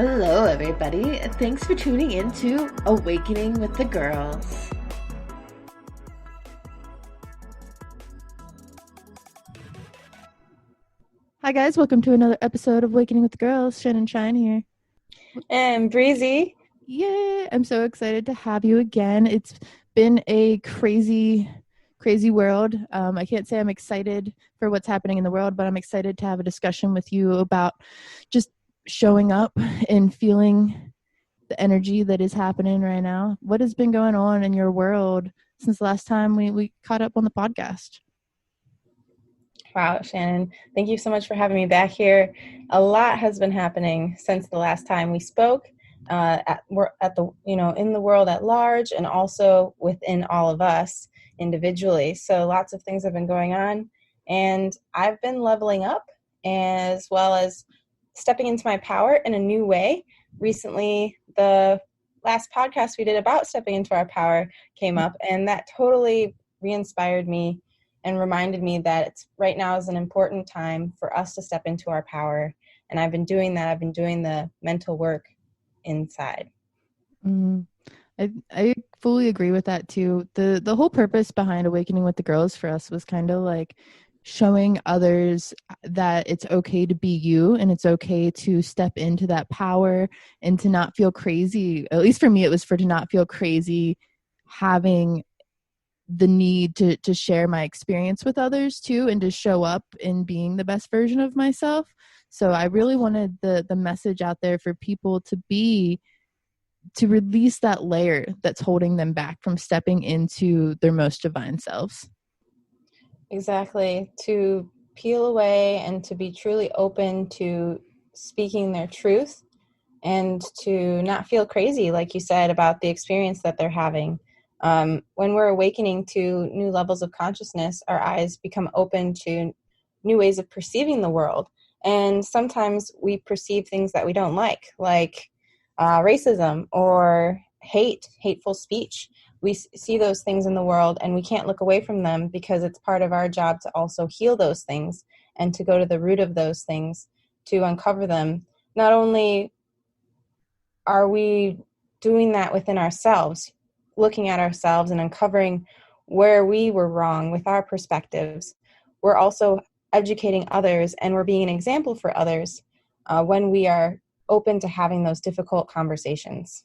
Hello, everybody. Thanks for tuning in to Awakening with the Girls. Hi guys, welcome to another episode of Awakening with the Girls. Shannon Shine here. And Breezy. Yay! I'm so excited to have you again. It's been a crazy world. I can't say I'm excited for what's happening in the world, but I'm excited to have a discussion with you about just showing up and feeling the energy that is happening right now. What has been going on in your world since the last time we caught up on the podcast? Wow, Shannon, thank you so much for having me back here. A lot has been happening since the last time we spoke, in the world at large, and also within all of us individually. So lots of things have been going on, and I've been leveling up as well as stepping into my power in a new way. Recently, the last podcast we did about stepping into our power came up, and that totally re-inspired me and reminded me that right now is an important time for us to step into our power. And I've been doing that. I've been doing the mental work inside. I fully agree with that too. The whole purpose behind Awakening with the Girls for us was kind of like showing others that it's okay to be you, and it's okay to step into that power and to not feel crazy. At least for me, it was to not feel crazy having the need to share my experience with others too, and to show up in being the best version of myself. So I really wanted the message out there for people to release that layer that's holding them back from stepping into their most divine selves. Exactly. To peel away and to be truly open to speaking their truth, and to not feel crazy, like you said, about the experience that they're having. When we're awakening to new levels of consciousness, our eyes become open to new ways of perceiving the world. And sometimes we perceive things that we don't like racism or hateful speech. We see those things in the world, and we can't look away from them, because it's part of our job to also heal those things and to go to the root of those things, to uncover them. Not only are we doing that within ourselves, looking at ourselves and uncovering where we were wrong with our perspectives, we're also educating others, and we're being an example for others when we are open to having those difficult conversations.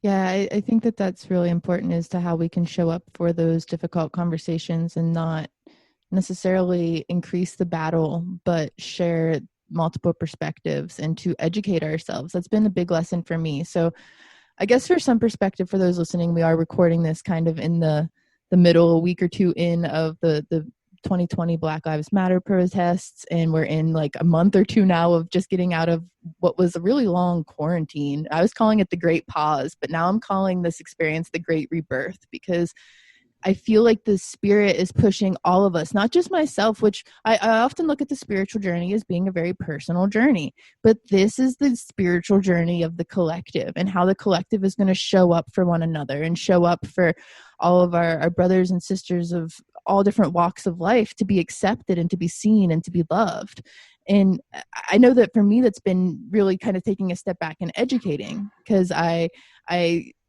Yeah, I think that's really important, as to how we can show up for those difficult conversations and not necessarily increase the battle, but share multiple perspectives and to educate ourselves. That's been a big lesson for me. So I guess for some perspective, for those listening, we are recording this kind of in the middle, a week or two in of the 2020 Black Lives Matter protests, and we're in like a month or two now of just getting out of what was a really long quarantine. I was calling it the Great Pause, but now I'm calling this experience the Great Rebirth, because I feel like the spirit is pushing all of us, not just myself, which I often look at the spiritual journey as being a very personal journey, but this is the spiritual journey of the collective, and how the collective is going to show up for one another and show up for all of our brothers and sisters of all different walks of life, to be accepted and to be seen and to be loved. And I know that for me, that's been really kind of taking a step back and educating, because I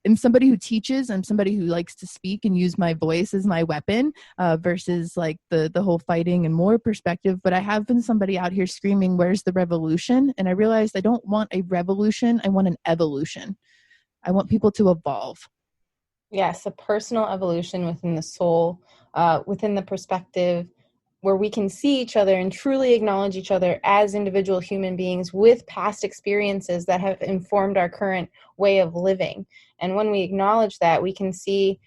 am somebody who teaches. I'm somebody who likes to speak and use my voice as my weapon, versus like the whole fighting and more perspective. But I have been somebody out here screaming, "Where's the revolution?" And I realized I don't want a revolution. I want an evolution. I want people to evolve. Yes, a personal evolution within the soul, within the perspective where we can see each other and truly acknowledge each other as individual human beings with past experiences that have informed our current way of living. And when we acknowledge that, we can see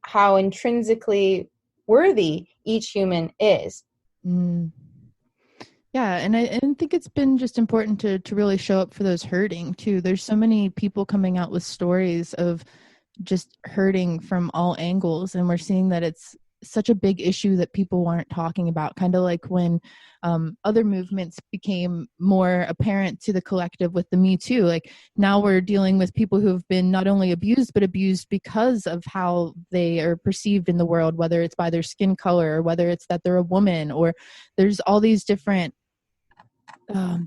how intrinsically worthy each human is. Yeah, and I think it's been just important to really show up for those hurting too. There's so many people coming out with stories of just hurting from all angles, and we're seeing that it's such a big issue that people aren't talking about, kind of like when other movements became more apparent to the collective with the Me Too. Like now we're dealing with people who have been not only abused, but abused because of how they are perceived in the world, whether it's by their skin color, or whether it's that they're a woman, or there's all these different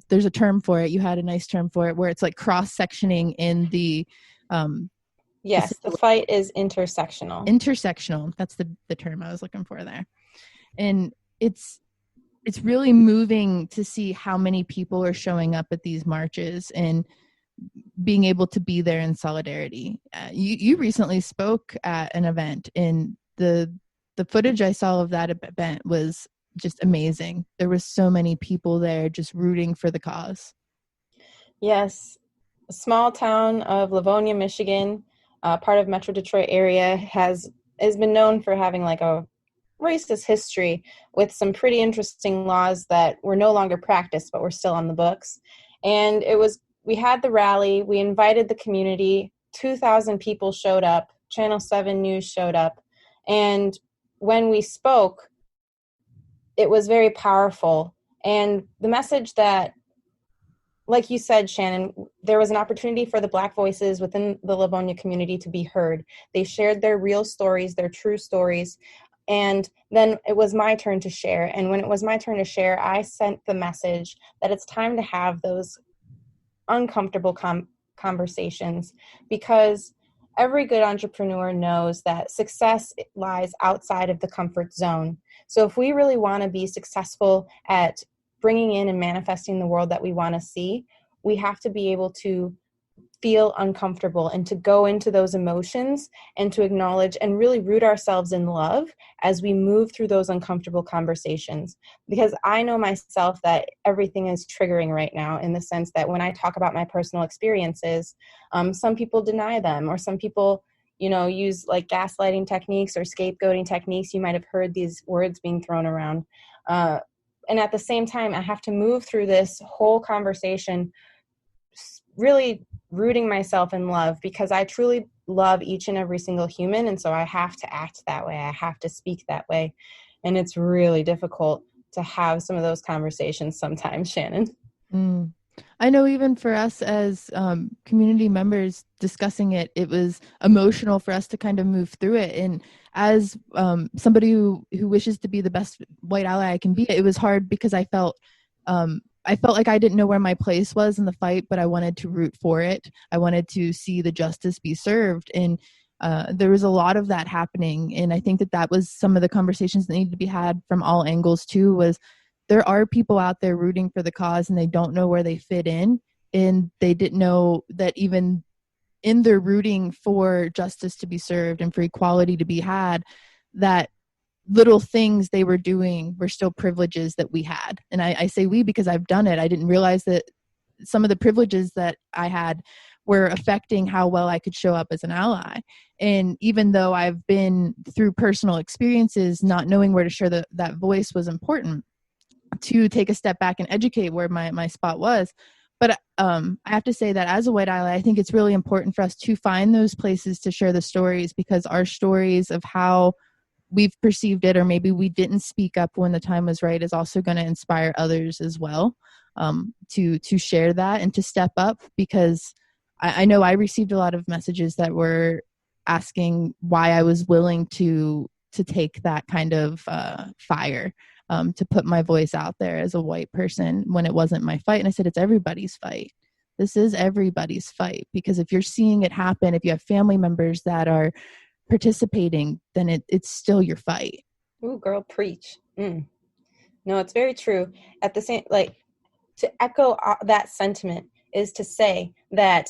there's a term for it. You had a nice term for it, where it's like cross-sectioning in the Yes, the fight is intersectional. Intersectional. That's the term I was looking for there. And it's really moving to see how many people are showing up at these marches and being able to be there in solidarity. You recently spoke at an event, and the footage I saw of that event was just amazing. There was so many people there just rooting for the cause. Yes, a small town of Livonia, Michigan, part of Metro Detroit area, has been known for having like a racist history with some pretty interesting laws that were no longer practiced but were still on the books. And we had the rally, we invited the community, 2,000 people showed up, Channel 7 News showed up, and when we spoke, it was very powerful. And the message that, like you said, Shannon, there was an opportunity for the Black voices within the Livonia community to be heard. They shared their real stories, their true stories, and then it was my turn to share. And when it was my turn to share, I sent the message that it's time to have those uncomfortable conversations, because every good entrepreneur knows that success lies outside of the comfort zone. So if we really want to be successful at bringing in and manifesting the world that we want to see, we have to be able to feel uncomfortable and to go into those emotions and to acknowledge and really root ourselves in love as we move through those uncomfortable conversations. Because I know myself that everything is triggering right now, in the sense that when I talk about my personal experiences, some people deny them, or some people, use like gaslighting techniques or scapegoating techniques. You might have heard these words being thrown around. And at the same time, I have to move through this whole conversation really rooting myself in love, because I truly love each and every single human. And so I have to act that way. I have to speak that way. And it's really difficult to have some of those conversations sometimes, Shannon. I know even for us as community members discussing it, it was emotional for us to kind of move through it. And as somebody who wishes to be the best white ally I can be, it was hard because I felt like I didn't know where my place was in the fight, but I wanted to root for it. I wanted to see the justice be served. And there was a lot of that happening. And I think that was some of the conversations that needed to be had from all angles too, was there are people out there rooting for the cause and they don't know where they fit in. And they didn't know that even in their rooting for justice to be served and for equality to be had, that little things they were doing were still privileges that we had. And I say we because I've done it. I didn't realize that some of the privileges that I had were affecting how well I could show up as an ally. And even though I've been through personal experiences, not knowing where to share that voice was important, to take a step back and educate where my spot was. But I have to say that as a white ally, I think it's really important for us to find those places to share the stories, because our stories of how we've perceived it, or maybe we didn't speak up when the time was right, is also going to inspire others as well, to share that and to step up. Because I know I received a lot of messages that were asking why I was willing to take that kind of fire, to put my voice out there as a white person when it wasn't my fight. And I said, it's everybody's fight. This is everybody's fight, because if you're seeing it happen, if you have family members that are participating, then it's still your fight. Ooh, girl, preach. No, it's very true. At the same, like, to echo that sentiment is to say that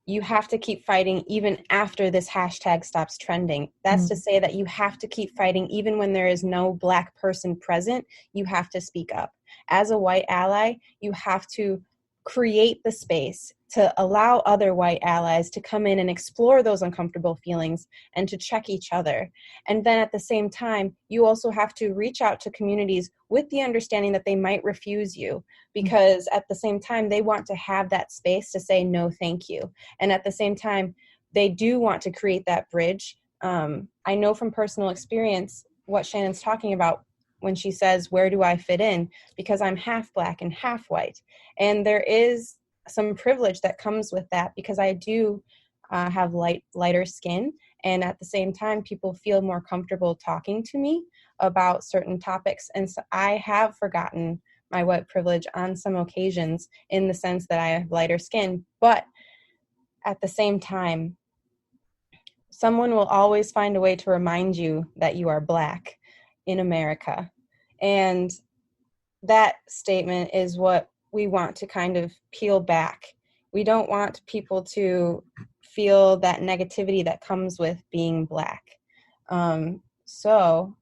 you have to keep fighting even after this hashtag stops trending. That's to say that you have to keep fighting even when there is no Black person present. You have to speak up. As a white ally, you have to create the space to allow other white allies to come in and explore those uncomfortable feelings and to check each other. And then at the same time, you also have to reach out to communities with the understanding that they might refuse you, because at the same time, they want to have that space to say, no, thank you. And at the same time, they do want to create that bridge. I know from personal experience what Shannon's talking about when she says, where do I fit in? Because I'm half Black and half white. And there is some privilege that comes with that, because I do have lighter skin. And at the same time, people feel more comfortable talking to me about certain topics. And so I have forgotten my white privilege on some occasions, in the sense that I have lighter skin. But at the same time, someone will always find a way to remind you that you are Black in America. And that statement is what we want to kind of peel back. We don't want people to feel that negativity that comes with being Black. So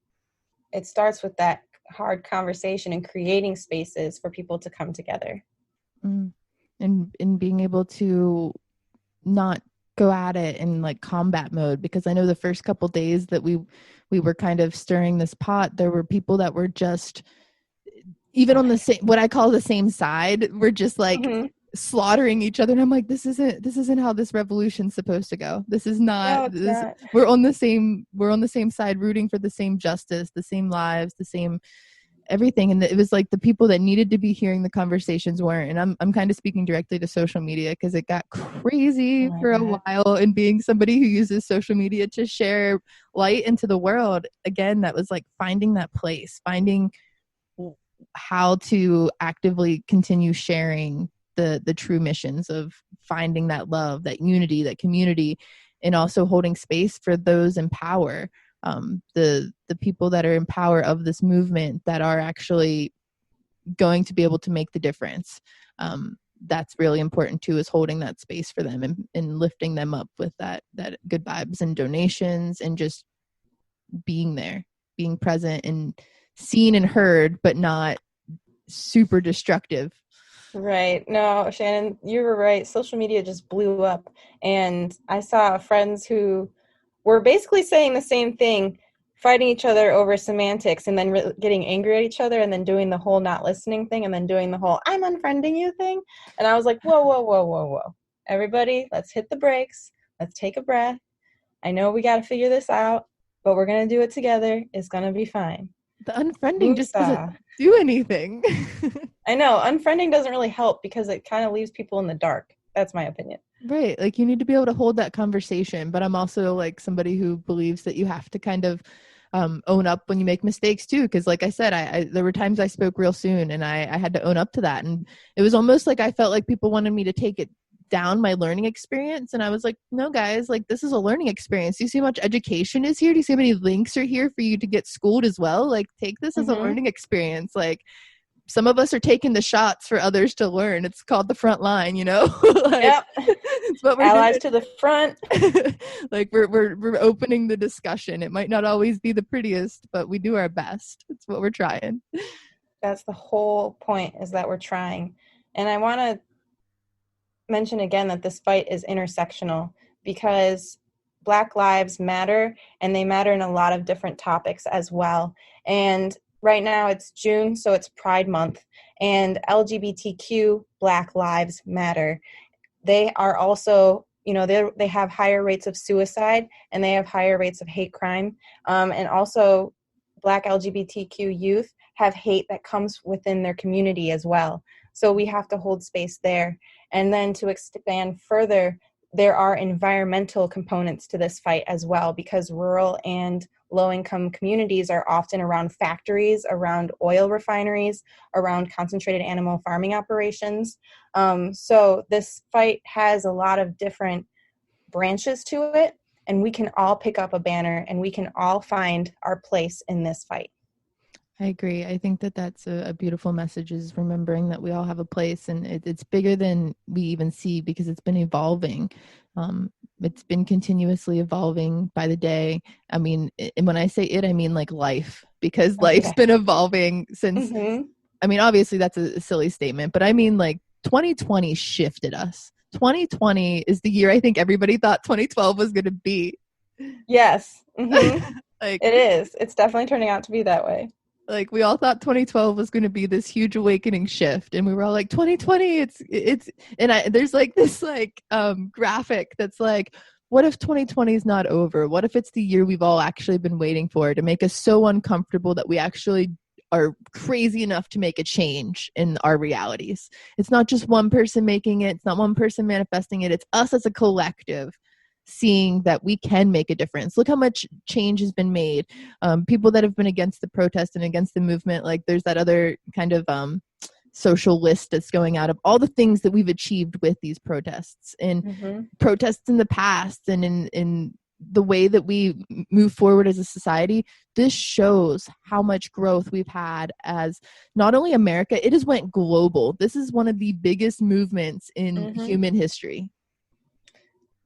it starts with that hard conversation and creating spaces for people to come together. And being able to not go at it in like combat mode, because I know the first couple days that we were kind of stirring this pot, there were people that were just even on the same, what I call the same side, we're just like slaughtering each other. And I'm like, this isn't how this revolution's supposed to go. This is not, No, it's not. we're on the same side, rooting for the same justice, the same lives, the same everything. And it was like the people that needed to be hearing the conversations weren't. And I'm kind of speaking directly to social media, because it got crazy for a while, and being somebody who uses social media to share light into the world, again, that was like finding that place, finding how to actively continue sharing the true missions of finding that love, that unity, that community, and also holding space for those in power, the people that are in power of this movement, that are actually going to be able to make the difference. That's really important too, is holding that space for them and lifting them up with that good vibes and donations, and just being there, being present and seen and heard, but not super destructive. Right. No, Shannon, you were right. Social media just blew up. And I saw friends who were basically saying the same thing, fighting each other over semantics, and then getting angry at each other, and then doing the whole not listening thing, and then doing the whole I'm unfriending you thing. And I was like, whoa, whoa, whoa, whoa, whoa. Everybody, let's hit the brakes. Let's take a breath. I know we got to figure this out, but we're going to do it together. It's going to be fine. The unfriending just doesn't do anything. I know. Unfriending doesn't really help, because it kind of leaves people in the dark. That's my opinion. Right. Like, you need to be able to hold that conversation. But I'm also like somebody who believes that you have to kind of own up when you make mistakes too. Because like I said, I there were times I spoke real soon, and I had to own up to that. And it was almost like I felt like people wanted me to take it down my learning experience. And I was like, no, guys, like, this is a learning experience. Do you see how much education is here? Do you see how many links are here for you to get schooled as well? Like, take this as a learning experience. Like, some of us are taking the shots for others to learn. It's called the front line, you know? Like, yep. It's what we're Allies doing. to the front. Like, we're opening the discussion. It might not always be the prettiest, but we do our best. It's what we're trying. That's the whole point, is that we're trying. And I want to mention again that this fight is intersectional, because Black lives matter, and they matter in a lot of different topics as well. And right now it's June, so it's Pride Month, and LGBTQ Black lives matter. They are also, they have higher rates of suicide, and they have higher rates of hate crime. And also Black LGBTQ youth have hate that comes within their community as well. So we have to hold space there. And then to expand further, there are environmental components to this fight as well, because rural and low-income communities are often around factories, around oil refineries, around concentrated animal farming operations. So this fight has a lot of different branches to it, and we can all pick up a banner, and we can all find our place in this fight. I agree. I think that that's a beautiful message, is remembering that we all have a place, and it's bigger than we even see, because it's been evolving. It's been continuously evolving by the day. I mean, and when I say it, I mean like life, because life's been evolving since, I mean, obviously that's a silly statement, but I mean, like, 2020 shifted us. 2020 is the year I think everybody thought 2012 was going to be. Yes. Like, it is. It's definitely turning out to be that way. Like, we all thought 2012 was going to be this huge awakening shift, and we were all like, 2020, it's, and there's like this like graphic that's like, what if 2020 is not over? What if it's the year we've all actually been waiting for, to make us so uncomfortable that we actually are crazy enough to make a change in our realities? It's not just one person making it. It's not one person manifesting it. It's us as a collective seeing that we can make a difference. Look how much change has been made. People that have been against the protest and against the movement, like, there's that other kind of social list that's going out of all the things that we've achieved with these protests and protests in the past and in the way that we move forward as a society. This shows how much growth we've had as not only America, it has went global. This is one of the biggest movements in human history.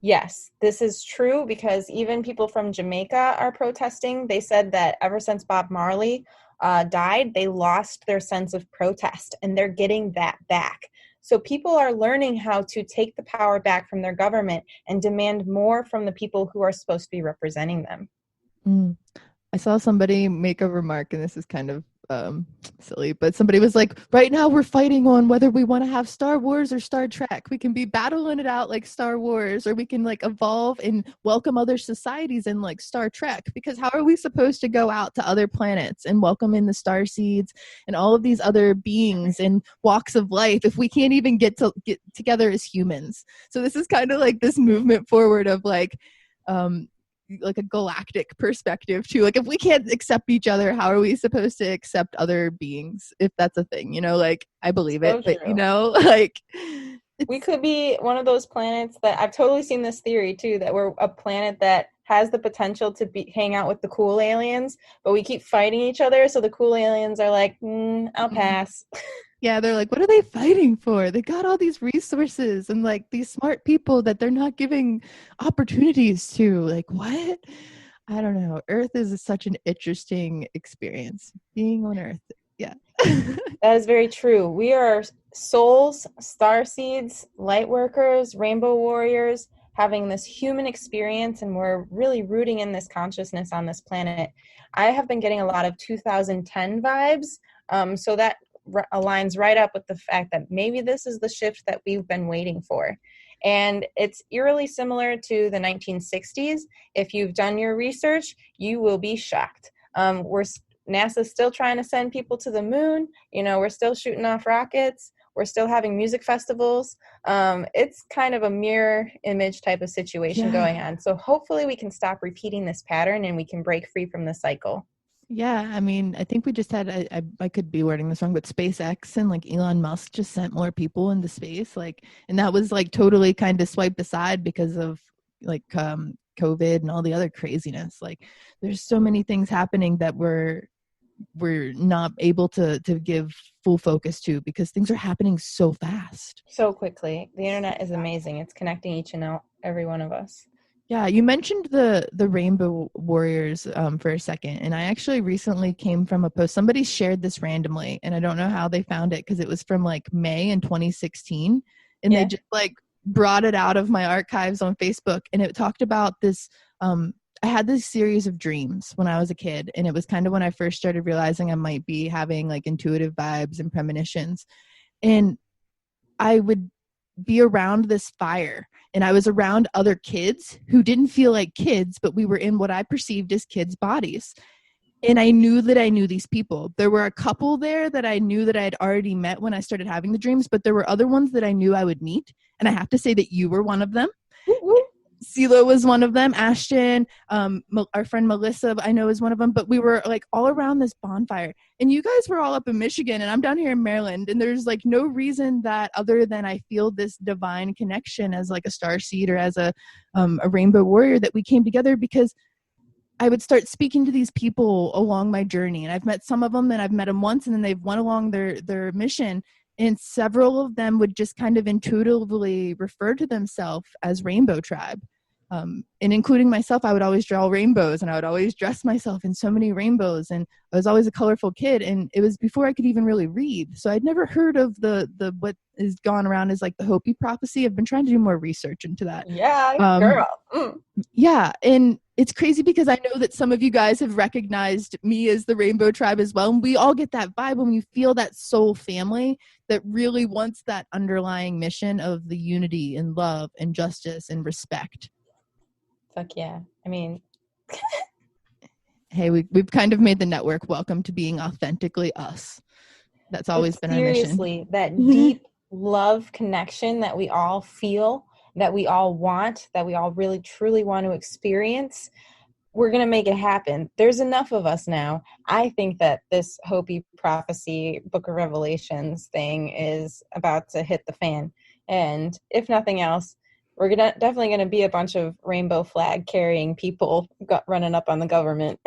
Yes, this is true, because even people from Jamaica are protesting. They said that ever since Bob Marley died, they lost their sense of protest, and they're getting that back. So people are learning how to take the power back from their government and demand more from the people who are supposed to be representing them. I saw somebody make a remark, and this is kind of silly, but somebody was like, right now we're fighting on whether we want to have Star Wars or Star Trek. We can be battling it out like Star Wars, or we can like evolve and welcome other societies in like Star Trek, because how are we supposed to go out to other planets and welcome in the star seeds and all of these other beings and walks of life if we can't even get together as humans? So this is kind of like this movement forward of like a galactic perspective too. Like, if we can't accept each other, how are we supposed to accept other beings, if that's a thing? Like, I believe it, but like, we could be one of those planets that I've totally seen this theory too, that we're a planet that has the potential to hang out with the cool aliens, but we keep fighting each other. So the cool aliens are like, I'll pass. Yeah, they're like, what are they fighting for? They got all these resources and like these smart people that they're not giving opportunities to. Like, what? I don't know. Earth is such an interesting experience, being on Earth. Yeah. That is very true. We are souls, star seeds, light workers, rainbow warriors, having this human experience, and we're really rooting in this consciousness on this planet. I have been getting a lot of 2010 vibes, so that aligns right up with the fact that maybe this is the shift that we've been waiting for. And it's eerily similar to the 1960s. If you've done your research, you will be shocked. NASA's still trying to send people to the moon. We're still shooting off rockets. We're still having music festivals. It's kind of a mirror image type of situation going on. So hopefully we can stop repeating this pattern and we can break free from the cycle. Yeah, I mean, I think we just had, I could be wording this wrong, but SpaceX and like Elon Musk just sent more people into space, like, and that was like totally kind of swiped aside because of like COVID and all the other craziness. Like, there's so many things happening that we're not able to give full focus to because things are happening so fast. So quickly. The internet is amazing. It's connecting each and every one of us. Yeah, you mentioned the Rainbow Warriors for a second, and I actually recently came from a post. Somebody shared this randomly, and I don't know how they found it because it was from like May in 2016, and they just like brought it out of my archives on Facebook, and it talked about this. I had this series of dreams when I was a kid, and it was kind of when I first started realizing I might be having like intuitive vibes and premonitions, and I would be around this fire, and I was around other kids who didn't feel like kids, but we were in what I perceived as kids' bodies. And I knew that I knew these people. There were a couple there that I knew that I had already met when I started having the dreams, but there were other ones that I knew I would meet. And I have to say that you were one of them. CeeLo was one of them. Ashton, our friend Melissa, I know is one of them. But we were like all around this bonfire. And you guys were all up in Michigan, and I'm down here in Maryland. And there's like no reason that other than I feel this divine connection as like a starseed or as a rainbow warrior that we came together, because I would start speaking to these people along my journey. And I've met some of them, and I've met them once, and then they've went along their mission. And several of them would just kind of intuitively refer to themselves as Rainbow Tribe. And including myself, I would always draw rainbows, and I would always dress myself in so many rainbows. And I was always a colorful kid. And it was before I could even really read. So I'd never heard of the what is gone around as like the Hopi prophecy. I've been trying to do more research into that. Yeah, girl. Yeah. And it's crazy because I know that some of you guys have recognized me as the Rainbow Tribe as well. And we all get that vibe when you feel that soul family that really wants that underlying mission of the unity and love and justice and respect. Fuck yeah. I mean, hey, we've kind of made the network welcome to being authentically us. That's always been our mission. Seriously, that deep love connection that we all feel, that we all want, that we all really truly want to experience. we're going to make it happen. There's enough of us now. I think that this Hopi prophecy, Book of Revelations thing is about to hit the fan. And if nothing else, we're definitely going to be a bunch of rainbow flag carrying people running up on the government.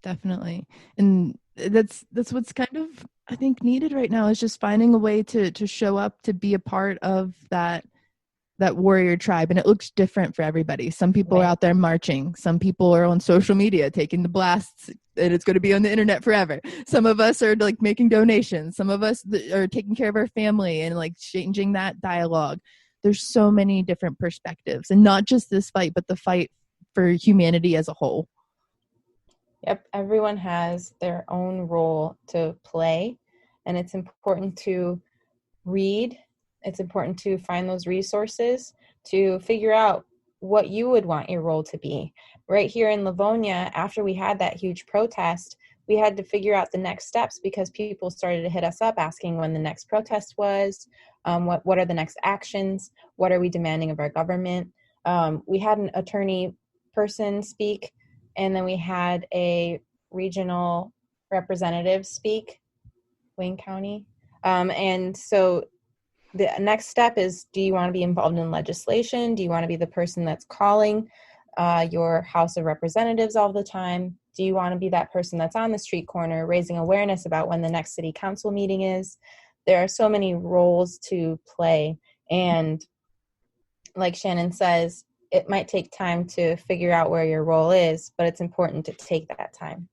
Definitely. And that's what's kind of, I think, needed right now, is just finding a way to show up, to be a part of that warrior tribe. And it looks different for everybody. Some people are out there marching, some people are on social media taking the blasts, and it's going to be on the internet forever. Some of us are like making donations, some of us are taking care of our family and like changing that dialogue. There's so many different perspectives, and not just this fight, but the fight for humanity as a whole. Yep, everyone has their own role to play, and it's important to read. It's important to find those resources to figure out what you would want your role to be. Right here in Livonia, after we had that huge protest, we had to figure out the next steps, because people started to hit us up asking when the next protest was, what are the next actions, what are we demanding of our government. We had an attorney person speak, and then we had a regional representative speak, Wayne County. And so the next step is, do you want to be involved in legislation? Do you want to be the person that's calling your House of Representatives all the time? Do you want to be that person that's on the street corner raising awareness about when the next city council meeting is? There are so many roles to play. And like Shannon says, it might take time to figure out where your role is, but it's important to take that time.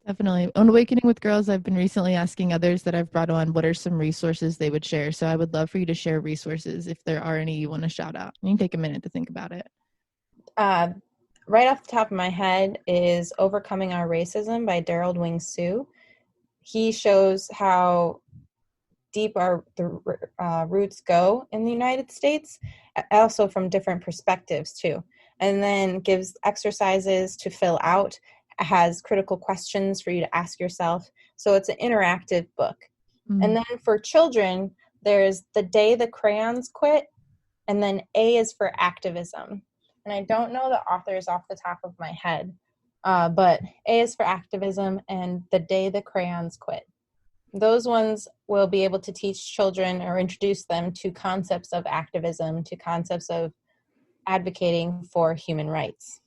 Definitely. On Awakening with Girls, I've been recently asking others that I've brought on what are some resources they would share. So I would love for you to share resources if there are any you want to shout out. You can take a minute to think about it. Right off the top of my head is Overcoming Our Racism by Daryl Wing Sue. He shows how deep the roots go in the United States, also from different perspectives too, and then gives exercises to fill out, has critical questions for you to ask yourself. So it's an interactive book. And then for children, there's The Day the Crayons Quit, and then A is for Activism. And I don't know the authors off the top of my head, but A is for Activism and The Day the Crayons Quit. Those ones will be able to teach children or introduce them to concepts of activism, to concepts of advocating for human rights.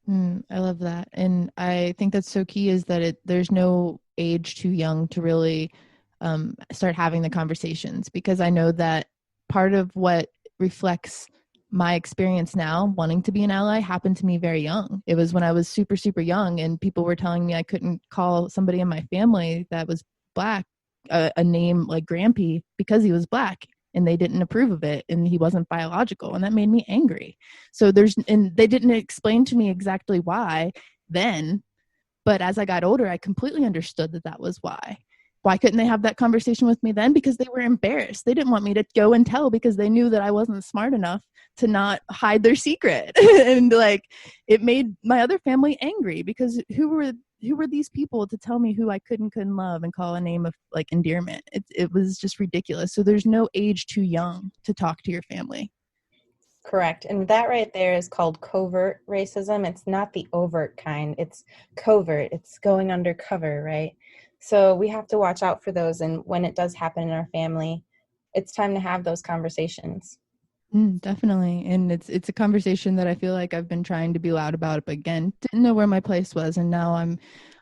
I love that. And I think that's so key, is that there's no age too young to really start having the conversations, because I know that part of what reflects my experience now wanting to be an ally happened to me very young. It was when I was super, super young, and people were telling me I couldn't call somebody in my family that was Black a name like Grampy because he was Black, and they didn't approve of it, and he wasn't biological, and that made me angry. So and they didn't explain to me exactly why then, but as I got older, I completely understood that was why. Why couldn't they have that conversation with me then? Because they were embarrassed. They didn't want me to go and tell, because they knew that I wasn't smart enough to not hide their secret. And like, it made my other family angry, because who were these people to tell me who I couldn't love and call a name of like endearment? It was just ridiculous. So there's no age too young to talk to your family. Correct. And that right there is called covert racism. It's not the overt kind. It's covert. It's going undercover, right? So we have to watch out for those. And when it does happen in our family, it's time to have those conversations. Definitely. And it's a conversation that I feel like I've been trying to be loud about, but again, didn't know where my place was. And now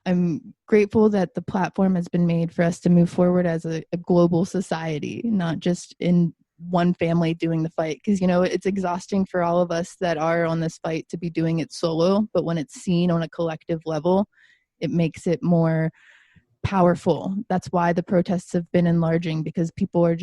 I'm grateful that the platform has been made for us to move forward as a global society, not just in one family doing the fight. Because, it's exhausting for all of us that are on this fight to be doing it solo. But when it's seen on a collective level, it makes it more powerful. That's why the protests have been enlarging, because people are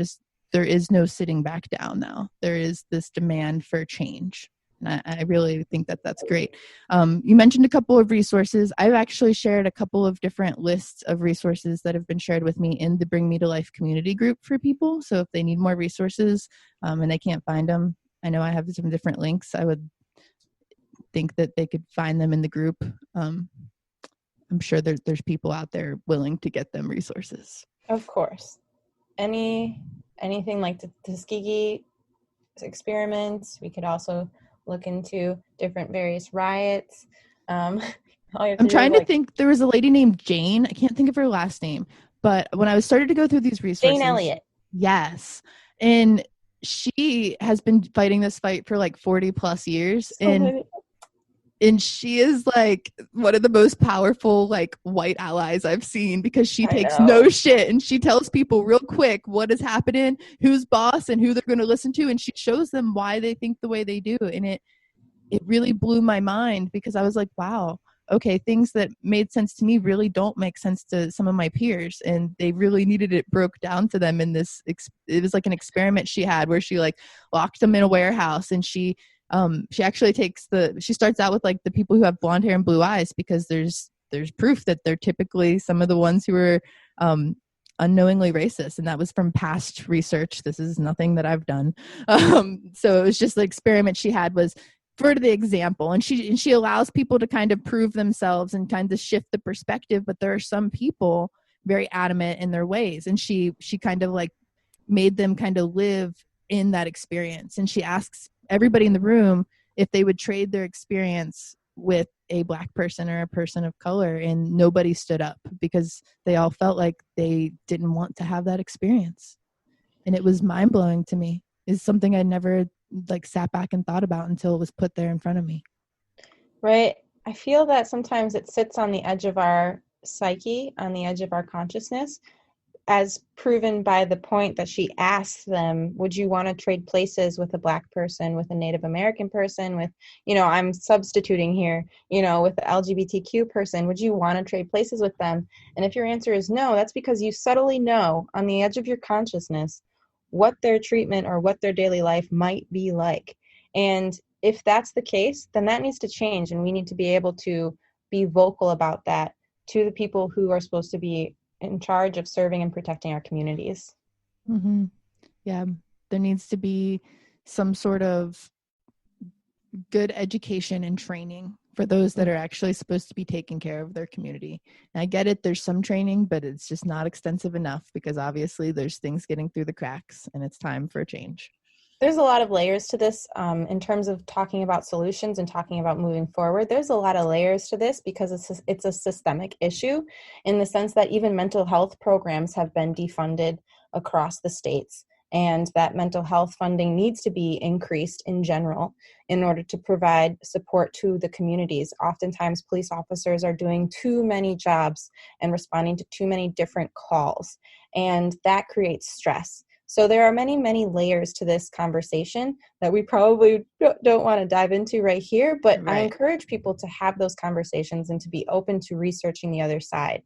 there is no sitting back down now. There is this demand for change. And I really think that that's great. You mentioned a couple of resources. I've actually shared a couple of different lists of resources that have been shared with me in the Bring Me to Life community group for people. So if they need more resources and they can't find them, I know I have some different links. I would think that they could find them in the group. I'm sure there's people out there willing to get them resources. Of course. Anything like the Tuskegee experiments. We could also look into different various riots. Um, all you have to I'm do is trying to like think. There was a lady named Jane. I can't think of her last name, but when I was started to go through these Jane resources, Elliott. yes, and she has been fighting this fight for like 40 plus years, So many. and she is like one of the most powerful like white allies I've seen, because she I takes know. no shit and she tells people real quick what is happening, who's boss, and who they're going to listen to, and she shows them why they think the way they do, and it really blew my mind, because I was like, wow, okay, things that made sense to me really don't make sense to some of my peers, and they really needed it broke down to them in this it was like an experiment she had where she like locked them in a warehouse, and she actually she starts out with like the people who have blonde hair and blue eyes, because there's proof that they're typically some of the ones who are unknowingly racist, and that was from past research. This is nothing that I've done. So it was just the experiment she had was for the example, and she allows people to kind of prove themselves and kind of shift the perspective, but there are some people very adamant in their ways, and she kind of like made them kind of live in that experience, and she asks everybody in the room if they would trade their experience with a black person or a person of color, and nobody stood up because they all felt like they didn't want to have that experience. And it was mind-blowing to me. It's something I never like sat back and thought about until it was put there in front of me. Right. I feel that sometimes it sits on the edge of our psyche, on the edge of our consciousness, as proven by the point that she asked them, would you want to trade places with a black person, with a Native American person, with, I'm substituting here, with the LGBTQ person, would you want to trade places with them? And if your answer is no, that's because you subtly know on the edge of your consciousness what their treatment or what their daily life might be like. And if that's the case, then that needs to change, and we need to be able to be vocal about that to the people who are supposed to be in charge of serving and protecting our communities. Mm-hmm. Yeah, there needs to be some sort of good education and training for those that are actually supposed to be taking care of their community. And I get it, there's some training, but it's just not extensive enough, because obviously there's things getting through the cracks, and it's time for a change. There's a lot of layers to this in terms of talking about solutions and talking about moving forward. There's a lot of layers to this because it's a systemic issue, in the sense that even mental health programs have been defunded across the states, and that mental health funding needs to be increased in general in order to provide support to the communities. Oftentimes, police officers are doing too many jobs and responding to too many different calls, and that creates stress. So there are many, many layers to this conversation that we probably don't want to dive into right here, but Right. I encourage people to have those conversations and to be open to researching the other side.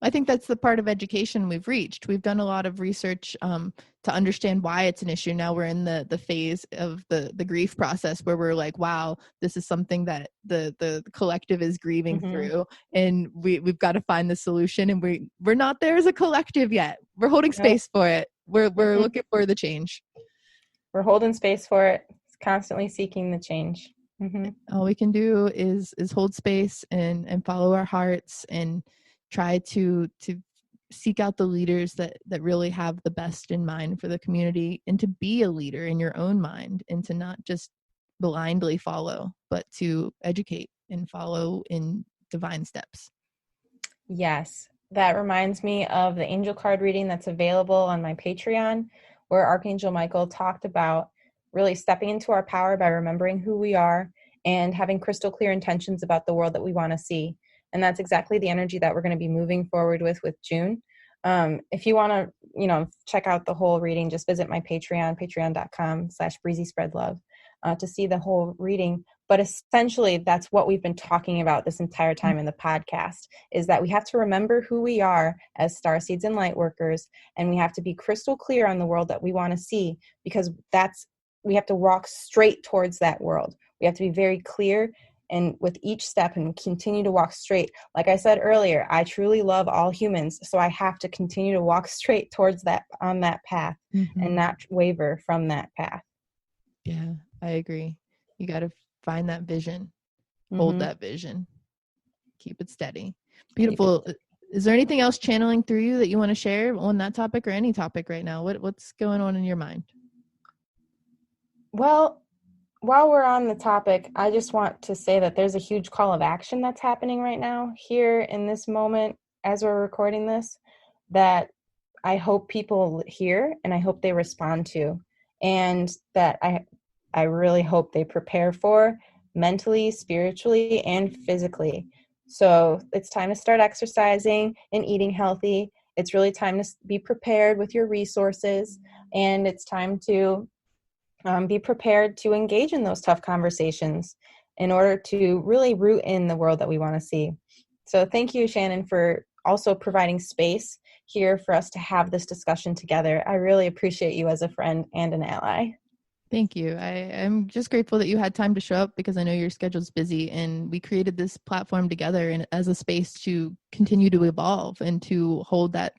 I think that's the part of education we've reached. We've done a lot of research to understand why it's an issue. Now we're in the phase of the grief process where we're like, wow, this is something that the collective is grieving through, and we've got to find the solution, and we're not there as a collective yet. We're holding space for it. We're looking for the change. We're holding space for it, constantly seeking the change. All we can do is hold space and follow our hearts, and try to seek out the leaders that really have the best in mind for the community, and to be a leader in your own mind, and to not just blindly follow, but to educate and follow in divine steps. Yes, that reminds me of the angel card reading that's available on my Patreon, where Archangel Michael talked about really stepping into our power by remembering who we are and having crystal clear intentions about the world that we want to see. And that's exactly the energy that we're going to be moving forward with June. If you want to, check out the whole reading, just visit my Patreon, patreon.com/breezyspreadlove, to see the whole reading. But essentially, that's what we've been talking about this entire time in the podcast, is that we have to remember who we are as starseeds and light workers, and we have to be crystal clear on the world that we want to see, because we have to walk straight towards that world. We have to be very clear and with each step, and continue to walk straight. Like I said earlier, I truly love all humans, so I have to continue to walk straight towards that, on that path, and not waver from that path. Yeah, I agree. You got to find that vision, hold that vision, keep it steady. Beautiful. Is there anything else channeling through you that you want to share on that topic, or any topic right now? What's going on in your mind? Well, while we're on the topic, I just want to say that there's a huge call of action that's happening right now here in this moment as we're recording this that I hope people hear and I hope they respond to, and that I really hope they prepare for mentally, spiritually, and physically. So it's time to start exercising and eating healthy. It's really time to be prepared with your resources, and it's time to be prepared to engage in those tough conversations in order to really root in the world that we want to see. So thank you, Shannon, for also providing space here for us to have this discussion together. I really appreciate you as a friend and an ally. Thank you. I'm just grateful that you had time to show up because I know your schedule's busy, and we created this platform together and as a space to continue to evolve and to hold that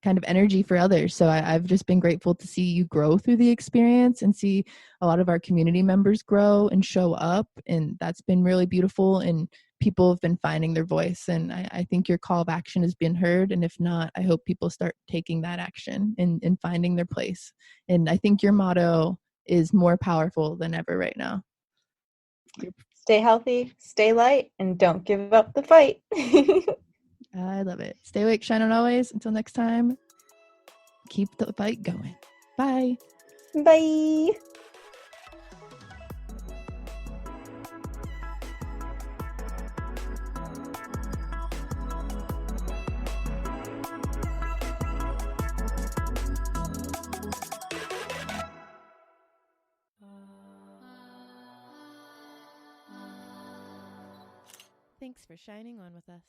kind of energy for others. So I've just been grateful to see you grow through the experience and see a lot of our community members grow and show up. And that's been really beautiful. And people have been finding their voice. And I think your call of action has been heard. And if not, I hope people start taking that action and finding their place. And I think your motto is more powerful than ever right now. Stay healthy, stay light, and don't give up the fight. I love it. Stay awake, shine on always. Until next time, keep the fight going. Bye. Bye. Thanks for shining on with us.